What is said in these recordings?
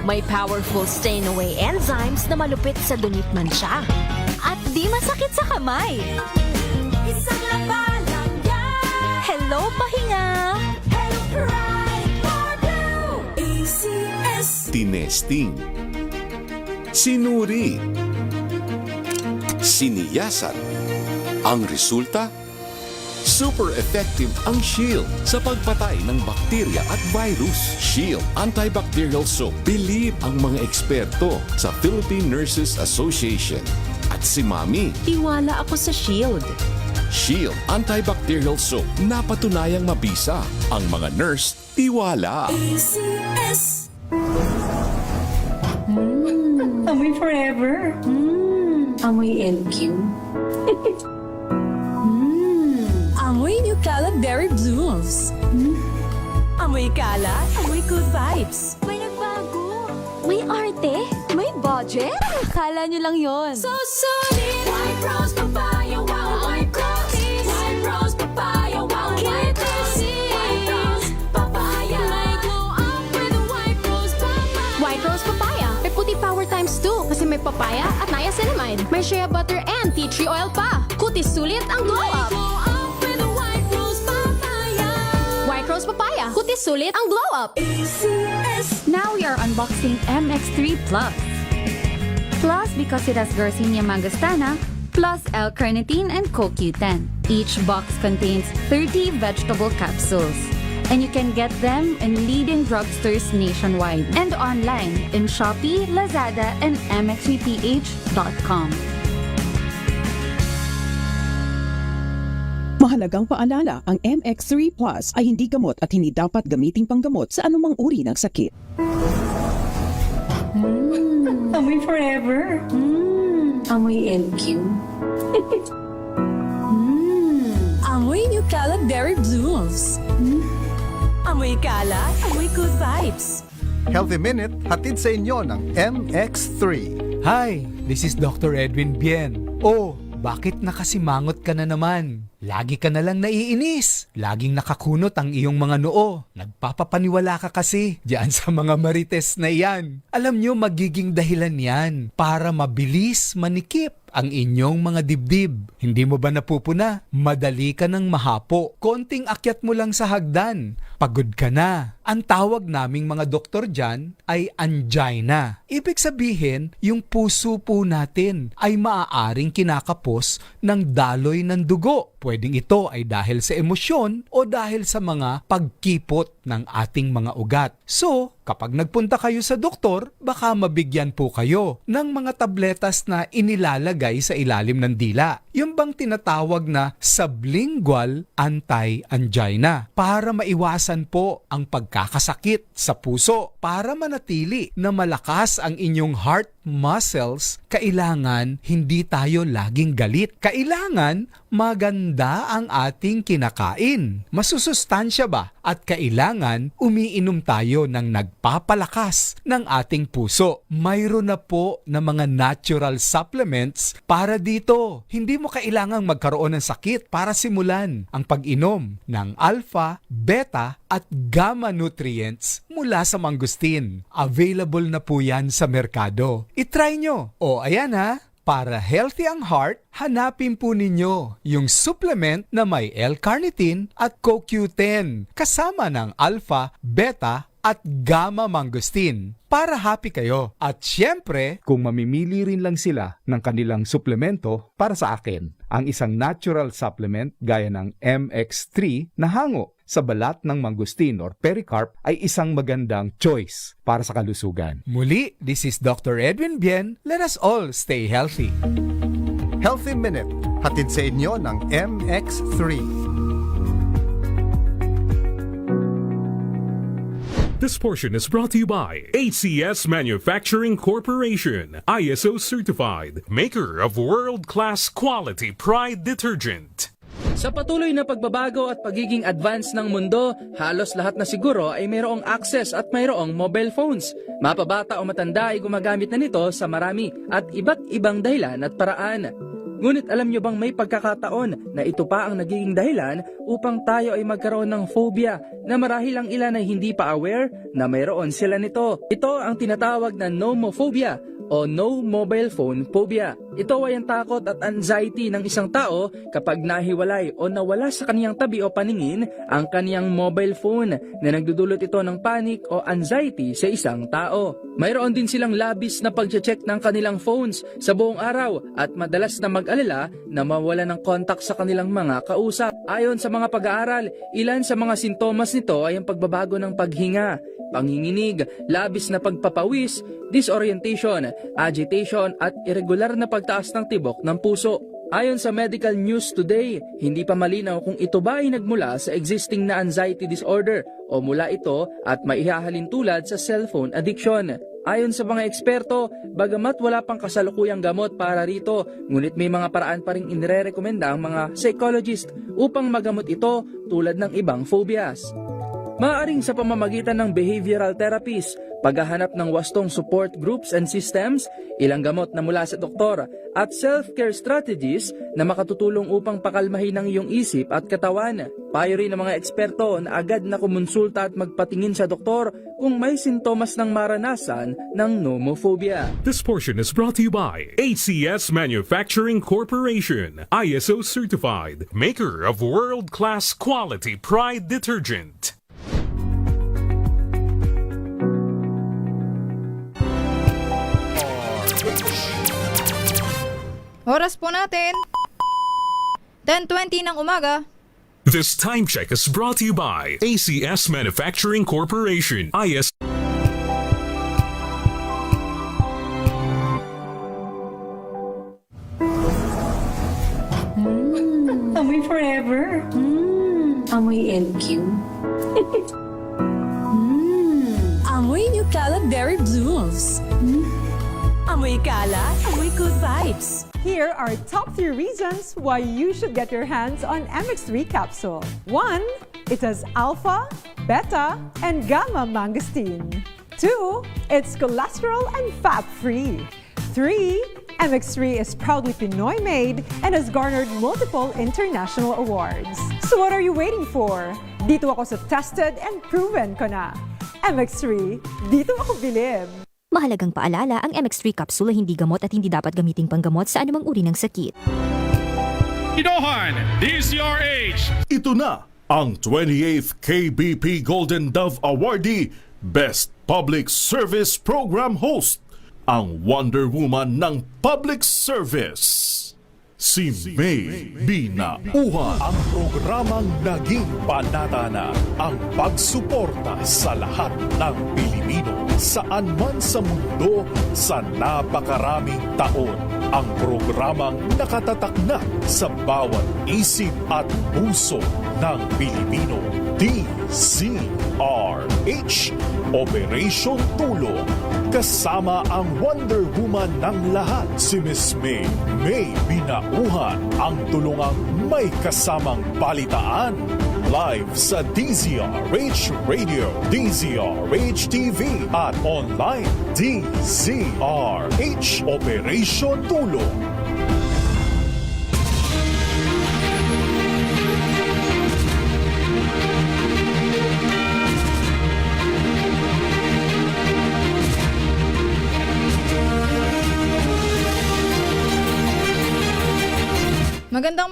May powerful stain-away enzymes na malupit sa dunit-man siya. At di masakit sa kamay. Isang labalang yan. Hello, pahinga! Hello, Pride for Blue. ACS. Tinesting, sinuri, siniyasan. Ang resulta? Super effective ang Shield sa pagpatay ng bakterya at virus. Shield Antibacterial Soap. Believe ang mga eksperto sa Philippine Nurses Association. At si Mami, Tiwala ako sa Shield. Shield Antibacterial Soap. Napatunayang mabisa. Ang mga nurse, tiwala. ACS. Amoy forever. Amoy LQ. Amoy New Calad Berry Blooms. Amoy kalat, amoy good vibes. May nagbago. May arte, may budget. Kala nyo lang yon. So solid. White rose papaya, wow, white rose. White rose papaya, wow, white rose. White rose papaya. May glow up with a white rose papaya. White Rose Papaya. May puti power times 2 kasi may papaya at niacinamide. May shea butter and tea tree oil pa. Kutis sulit ang glow up. Glow up with a white rose papaya. White Rose Papaya. Kutis sulit ang glow up. ACS. Now we are unboxing MX3 Plus. Plus because it has Garcinia mangostana, plus L-carnitine and CoQ10. Each box contains 30 vegetable capsules. And you can get them in leading drugstores nationwide and online in Shopee, Lazada, and mxvph.com. Mahalagang paalala, ang MX3 Plus ay hindi gamot at hindi dapat gamiting panggamot sa anumang uri ng sakit. Amoy forever. Amoy LQ. Amoy New Calad Berry Blooms. Amoy kalat, amoy good vibes. Healthy Minute, hatid sa inyo ng MX3. Hi, this is Dr. Edwin Bien. Oh, bakit nakasimangot ka na naman? Lagi ka na lang naiinis. Laging nakakunot ang iyong mga noo. Nagpapapaniwala ka kasi diyan sa mga marites na iyan. Alam nyo, magiging dahilan yan para mabilis manikip ang inyong mga dibdib. Hindi mo ba napupuna? Madali ka ng mahapo. Konting akyat mo lang sa hagdan. Pagod ka na. Ang tawag naming mga doktor dyan ay angina. Ibig sabihin, yung puso po natin ay maaaring kinakapos ng daloy ng dugo. Pwedeng ito ay dahil sa emosyon o dahil sa mga pagkipot ng ating mga ugat. So, kapag nagpunta kayo sa doktor, baka mabigyan po kayo ng mga tabletas na inilalagay sa ilalim ng dila. Yung bang tinatawag na sublingual anti-angina para maiwasan po ang pagkakasakit sa puso. Para manatili na malakas ang inyong heart muscles, kailangan hindi tayo laging galit. Kailangan maganda ang ating kinakain. Masusustansya ba? At kailangan umiinom tayo ng nagpapalakas ng ating puso. Mayroon na po na mga natural supplements para dito. Hindi mo kailangang magkaroon ng sakit para simulan ang pag-inom ng alpha, beta at gamma nutrients mula sa mangustin. Available na po yan sa merkado. I-try nyo. O ayan ha. Para healthy ang heart, hanapin po ninyo yung supplement na may L-carnitine at CoQ10 kasama ng alpha, beta at gamma mangosteen para happy kayo. At syempre, kung mamimili rin lang sila ng kanilang suplemento para sa akin, ang isang natural supplement gaya ng MX3 na hango sa balat ng mangosteen or pericarp ay isang magandang choice para sa kalusugan. Muli, this is Dr. Edwin Bien. Let us all stay healthy. Healthy Minute, hatid sa inyo ng MX3. This portion is brought to you by ACS Manufacturing Corporation, ISO certified, maker of world-class quality Pride detergent. Sa patuloy na pagbabago at pagiging advance ng mundo, halos lahat na siguro ay mayroong access at mayroong mobile phones. Mapabata o matanda ay gumagamit na nito sa marami at iba't ibang dahilan at paraan. Ngunit alam nyo bang may pagkakataon na ito pa ang nagiging dahilan upang tayo ay magkaroon ng phobia na marahil ang ilan ay hindi pa aware na mayroon sila nito. Ito ang tinatawag na nomophobia o no mobile phone phobia. Ito ay ang takot at anxiety ng isang tao kapag nahiwalay o nawala sa kaniyang tabi o paningin ang kaniyang mobile phone na nagdudulot ito ng panic o anxiety sa isang tao. Mayroon din silang labis na pag-check ng kanilang phones sa buong araw at madalas na mag-alala na mawala ng contact sa kanilang mga kausap. Ayon sa mga pag-aaral, ilan sa mga sintomas nito ay ang pagbabago ng paghinga, panginginig, labis na pagpapawis, disorientation, agitation at irregular na pagtaas ng tibok ng puso. Ayon sa Medical News Today, hindi pa malinaw kung ito ba ay nagmula sa existing na anxiety disorder o mula ito at maihahalin tulad sa cellphone addiction. Ayon sa mga eksperto, bagamat wala pang kasalukuyang gamot para rito, ngunit may mga paraan pa rin inirerekomenda ang mga psychologist upang magamot ito tulad ng ibang phobias. Maaaring sa pamamagitan ng behavioral therapies, paghahanap ng wastong support groups and systems, ilang gamot na mula sa doktor, at self-care strategies na makatutulong upang pakalmahin ang iyong isip at katawan. Payo rin ng mga eksperto na agad na kumonsulta at magpatingin sa doktor kung may sintomas ng maranasan ng nomophobia. This portion is brought to you by ACS Manufacturing Corporation, ISO certified, maker of world-class quality Pride detergent. Oras po natin, 10:20 ng umaga. This time check is brought to you by ACS Manufacturing Corporation, ISO. Amoy forever. Amoy LQ. Amoy Nutella Berry Blooms. Amoy kalat, amoy good vibes. Here are top 3 reasons why you should get your hands on MX3 capsule. 1. It has alpha, beta, and gamma mangosteen. 2. It's cholesterol and fat-free. 3. MX3 is proudly Pinoy made and has garnered multiple international awards. So what are you waiting for? Dito ako sa tested and proven ko na. MX3, dito ako bilib. Mahalagang paalala, ang MX3 capsule ay hindi gamot at hindi dapat gamiting panggamot sa anumang uri ng sakit. Inohan, DZRH! Ito na ang 28th KBP Golden Dove Awardee Best Public Service Program Host, ang Wonder Woman ng Public Service. Si May Binauhan. Ang programang naging panata na ang pagsuporta sa lahat ng Pilipino saan man sa mundo sa napakaraming taon. Ang programang nakatatak na sa bawat isip at puso ng Pilipino. DZRH, Operation Tulong. Kasama ang Wonder Woman ng lahat, si Miss May Binauhan, ang tulungang may kasamang balitaan. Live sa DZRH Radio, DZRH TV at online DZRH, Operation Tulong.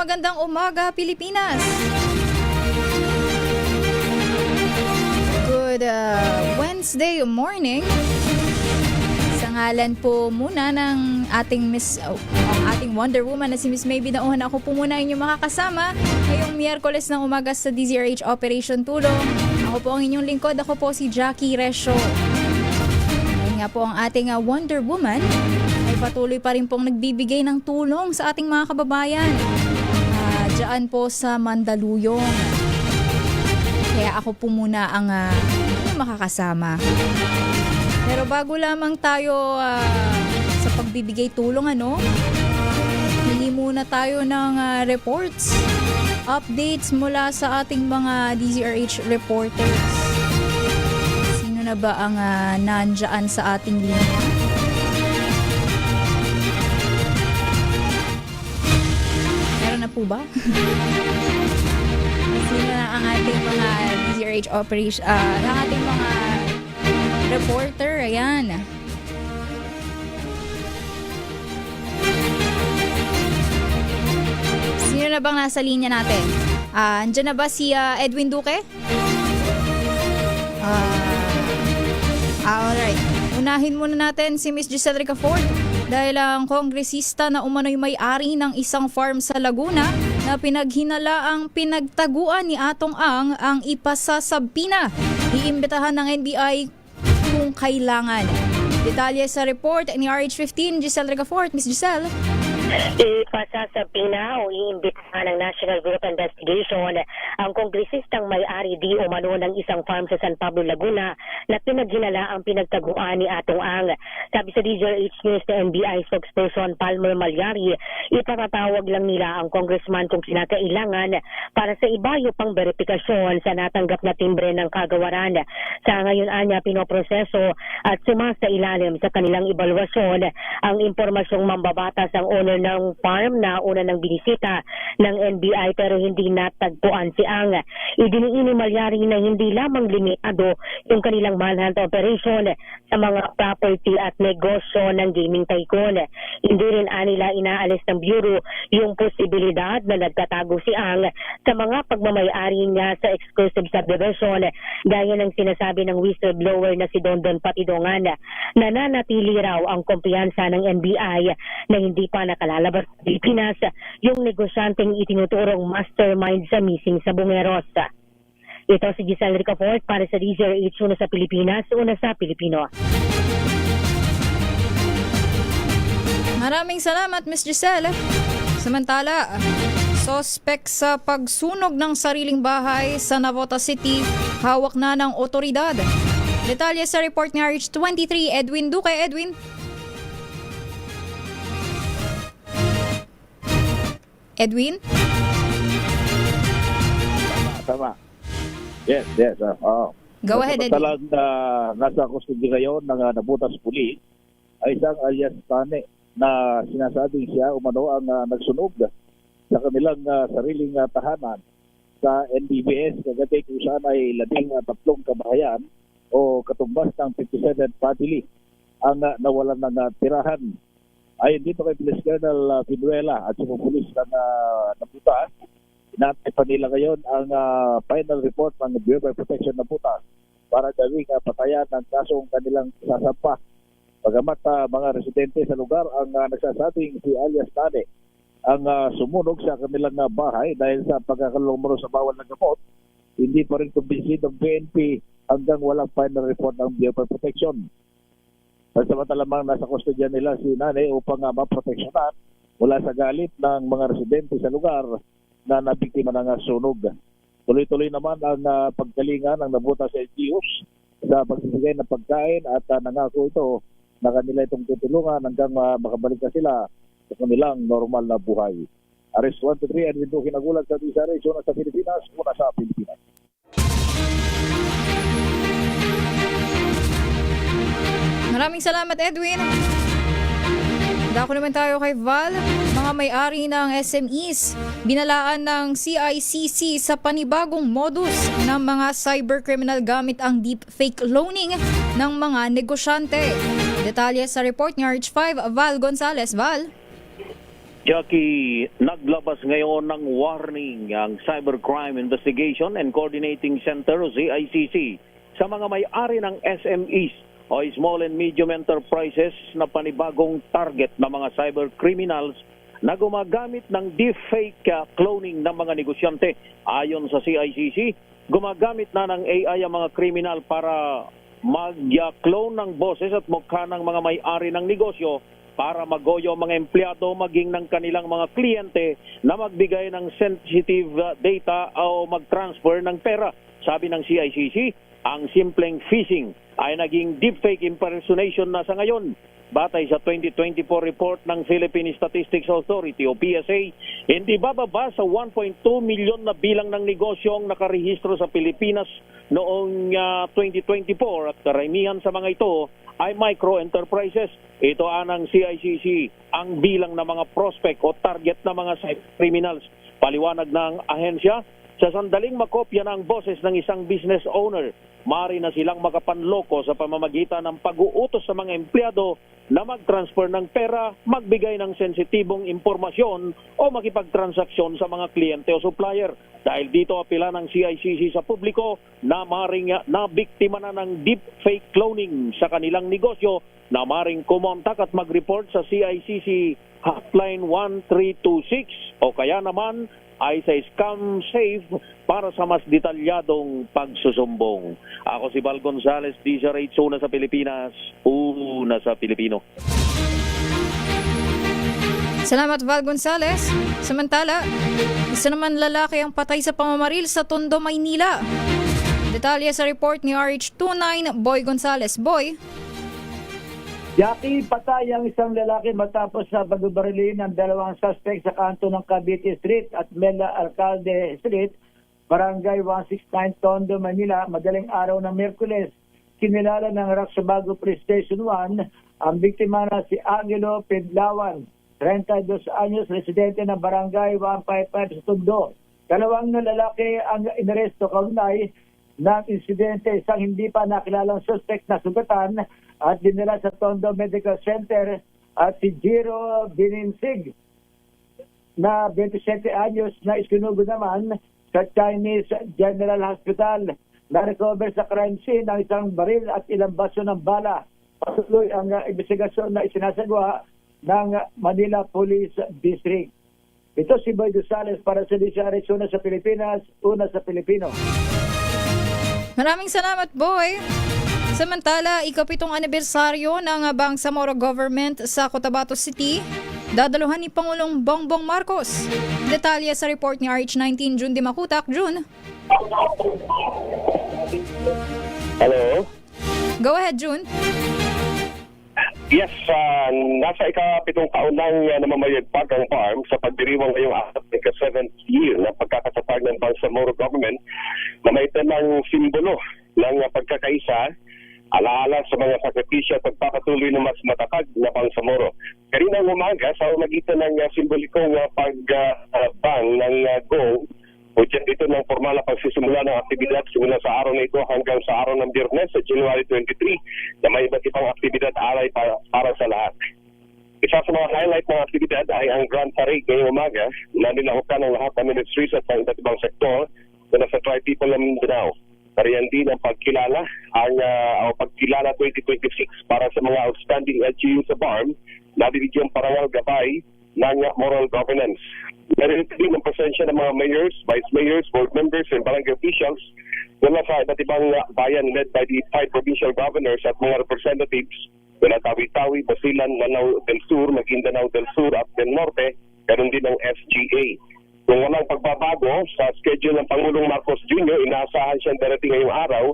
Magandang umaga, Pilipinas! Good Wednesday morning. Sa ngalan po muna ng ating ating Wonder Woman na si Miss May Binauhan, ako po muna inyong makakasama ngayong Miyerkules ng umaga sa DZRH Operation Tulong. Ako po ang inyong lingkod, ako po si Jackie Resho. Ngayon nga po ang ating Wonder Woman ay patuloy pa rin pong nagbibigay ng tulong sa ating mga kababayan dyan po sa Mandaluyong. Kaya ako po muna ang makakasama. Pero bago lamang tayo sa pagbibigay tulong, hindi muna tayo ng reports, updates mula sa ating mga DZRH reporters. Sino na ba ang nandyan sa ating linya? po ba? Sino na ang ating mga DZRH operation, ang ating mga reporter? Ayan. Sino na bang nasa linya natin? Andyan na ba si Edwin Duque? Alright. Unahin muna natin si Miss Giselle Ricafort dahil ang kongresista na umano'y may-ari ng isang farm sa Laguna na pinaghinalaang pinagtaguan ni Atong ang ipasasabpina. Iimbitahan ng NBI kung kailangan. Detalye sa report ni RH15, Giselle Ricafort. Miss Giselle. Ipasasabina o iimbitahan ng National Bureau of Investigation ang kongresistang may-ari di umano ng isang farm sa San Pablo, Laguna na pinaghinala ang pinagtaguan ni Atong Ang. Sabi sa DZRH News na NBI spokesperson Palmer Malyari, ipatatawag lang nila ang congressman kung kinakailangan para sa ibayo pang verifikasyon sa natanggap na timbre ng kagawaran. Sa ngayon anya pinoproseso at sumasa ilalim sa kanilang ebalwasyon ang impormasyong mambabatas ang owner ng farm na una ng binisita ng NBI pero hindi natagpuan si Ang. Idiniin ni Malyari na hindi lamang limitado yung kanilang manhunt operation sa mga property at negosyo ng gaming tycoon. Hindi rin nila inaalis ng Bureau yung posibilidad na nagtatago si Ang sa mga pagmamayari niya sa exclusive subdivision gaya ng sinasabi ng whistleblower na si Dondon Patidongan. Nananatili raw ang kumpiyansa ng NBI na hindi pa nakalalabas sa Pilipinas yung negosyanteng itinuturong mastermind sa missing sa Bungeros. Ito si Giselle Ricafort para sa DZRH, una sa Pilipinas, una sa Pilipino. Maraming salamat, Miss Giselle. Samantala, sospek sa pagsunog ng sariling bahay sa Navota City, hawak na ng otoridad. Detalye sa report ni RH23, Edwin Duque. Edwin. Edwin? Tama. Yes. Go ahead, Edwin. Samantalang nasa kustodi ngayon ng nabutas pulis ay isang alias Tane na sinasabing siya umano ang nagsunog sa kanilang sariling tahanan sa NBBS kagabi kung saan ay 13 kabahayan o katumbas ng 57 family ang nawalan ng tirahan. Ayon dito kay Police Colonel Pinuela at sa pulis na nabutas, inantay pa nila ngayon ang final report ng Bureau of Protection na butas para gawing patayan ng kasong kanilang sasampa. Bagamat mga residente sa lugar ang nagsasabing si alias Tane ang sumunog sa kanilang bahay dahil sa pagkakalumaro sa bawal ng gamot, hindi pa rin kumbinsid ng PNP hanggang walang final report ng Bureau of Protection. Pagsamatalamang nasa kustodya nila si Nane upang maproteksyonan mula sa galit ng mga residente sa lugar na nabiktima ng sunog. Tuloy-tuloy naman ang pagkalinga ng nabutas sa LGUs sa pagsisigay ng pagkain at nangako ito na kanila itong tutulungan hanggang makabalik na sila sa kanilang normal na buhay. Arrest 1 to 3 and window kinagulat sa DZRH, una sa Pilipinas, una sa Pilipinas. Maraming salamat, Edwin. Dako naman tayo kay Val. Mga may-ari ng SMEs, binalaan ng CICC sa panibagong modus ng mga cybercriminal gamit ang deepfake loaning ng mga negosyante. Detalye sa report ni RH5, Val Gonzales. Val? Jackie, naglabas ngayon ng warning ang Cybercrime Investigation and Coordinating Center o CICC sa mga may-ari ng SMEs o Small and Medium Enterprises na panibagong target ng mga cyber criminals na gumagamit ng deepfake cloning ng mga negosyante. Ayon sa CICC, gumagamit na ng AI ang mga kriminal para mag-clone ng boses at mukha ng mga may-ari ng negosyo para magoyo mga empleyado maging ng kanilang mga kliyente na magbigay ng sensitive data o mag-transfer ng pera. Sabi ng CICC, ang simpleng phishing ay naging deepfake impersonation na sa ngayon. Batay sa 2024 report ng Philippine Statistics Authority o PSA, hindi bababa sa 1.2 milyon na bilang ng negosyo ang nakarehistro sa Pilipinas noong 2024 at karamihan sa mga ito ay micro-enterprises. Ito anang CICC ang bilang ng mga prospect o target ng mga cyber criminals. Paliwanag ng ahensya, sa sandaling makopya ng boses ng isang business owner, maaari na silang makapanloko sa pamamagitan ng pag-uutos sa mga empleyado na mag-transfer ng pera, magbigay ng sensitibong impormasyon o makipagtransaksyon sa mga kliyente o supplier. Dahil dito apela ng CICC sa publiko na maaaring nabiktima na ng deep fake cloning sa kanilang negosyo na maaaring kumontak at mag-report sa CICC Hotline 1326 o kaya naman ay sa Scam Safe para sa mas detalyadong pagsusumbong. Ako si Val Gonzales, DZRH, una sa Pilipinas, una sa Pilipino. Salamat, Val Gonzales. Samantala, isa naman lalaki ang patay sa pamamaril sa Tondo, Maynila. Detalye sa report ni RH29, Boy Gonzales. Boy? Jackie, patay ang isang lalaki matapos sa pagbabarilin ng dalawang suspect sa kanto ng Cavite Street at Mela Alcalde Street, Barangay 169, Tondo, Manila, madaling araw ng Miyerkules. Kinilala ng Raksabago Police Station 1 ang biktima na si Angelo Pedlawan, 32 anyos, residente ng Barangay 155 sa Tondo. Dalawang lalaki ang inaresto kaugnay ng insidente, isang hindi pa nakilalang suspect na sugatan at dinala sa Tondo Medical Center at si Jiro Bininsig na 27 anyos na isinugo naman sa Chinese General Hospital. Na-recover sa crime scene ang isang baril at ilang baso ng bala. Patuloy ang investigasyon na isinasagawa ng Manila Police District. Ito si Boy Gonzales para sa DZRH, una sa Pilipinas, una sa Pilipino. Maraming salamat, Boy. Samantala, ikapitong anibersaryo ng Bangsamoro Government sa Cotabato City, dadaluhan ni Pangulong Bongbong Marcos. Detalye sa report ni RH19, June Dimakutak. June? Hello? Go ahead, June. Yes, nasa ikapitong taon lang namamayagpag ang farm sa pagdiriwang ngayong ika-7th year na pagkakatatag ng Bangsamoro Government na may temang simbolo ng pagkakaisa, alaala sa mga sakripisyo at pagpapatuloy ng mas matatag na Bangsamoro. Kaninang umaga, sa magitan ng simbolikong pagbang ng gong, o dyan dito ng formal na pagsisimula ng aktibidad simula sa araw na ito hanggang sa araw ng Biyernes sa January 23 na may iba't ibang aktibidad alay para sa lahat. Isa sa mga highlight ng aktibidad ay ang Grand Parade ngayong umaga na nilahukan ng lahat ng ministries at ng iba't ibang sektor na nasa Tri-People ng Mindanao. Kariyan din ang pagkilala, pagkilala 2026 para sa mga outstanding LGU sa BARM na binigyang parangal gabay ng moral governance. Meron din ang presensya ng mga mayors, vice mayors, board members, and barangay officials mula sa iba't ibang bayan led by the 5 provincial governors at mga representatives mula Tawi-Tawi, Basilan, Lanao del Sur, Maguindanao del Sur at del Norte, ganoon din ang SGA. Kung walang pagbabago sa schedule ng Pangulong Marcos Jr., inaasahan siyang darating ngayong araw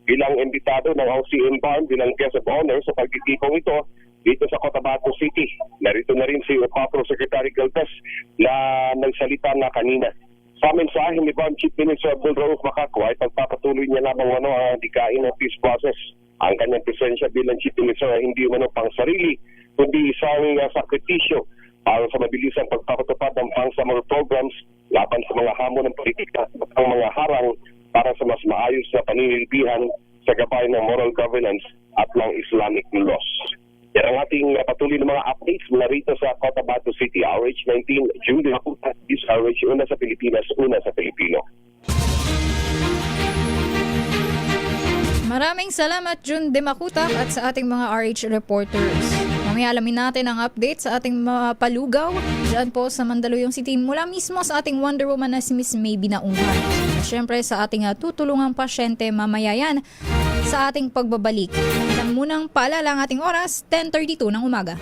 bilang imbitado ng OCM BARM bilang guest of honor sa pagtitipong ito dito sa Cotabato City. Narito na rin si Opapro Secretary Galvez na nagsalita na kanina. Sa mensahe ni BARM Chief Minister Abdul Rauf Makakwa ay pagpapatuloy niya lamang ang dikain ng peace process. Ang kanyang presensya bilang Chief Minister ay hindi pang sarili, kundi isang sakripisyo para sa mabilisang pagpapatupad ng Bangsamoro programs laban sa mga hamon ng politika at ang mga harang para sa mas maayos na paninilbihan sa gabay ng moral governance at ng Islamic laws. Yan ang ating patuloy ng mga updates mula rito sa Cotabato City. RH19, June Dimakutak, RH, una sa Pilipinas, una sa Pilipino. Maraming salamat, June Dimakutak, at sa ating mga RH reporters. Mamaya alamin natin ang update sa ating mga palugaw dyan po sa Mandaluyong City mula mismo sa ating Wonder Woman na si Miss Maybe Naunghan. Siyempre sa ating tutulungang pasyente mamaya yan sa ating pagbabalik. Ilang munang paalala ang ating oras, 10:32 ng umaga.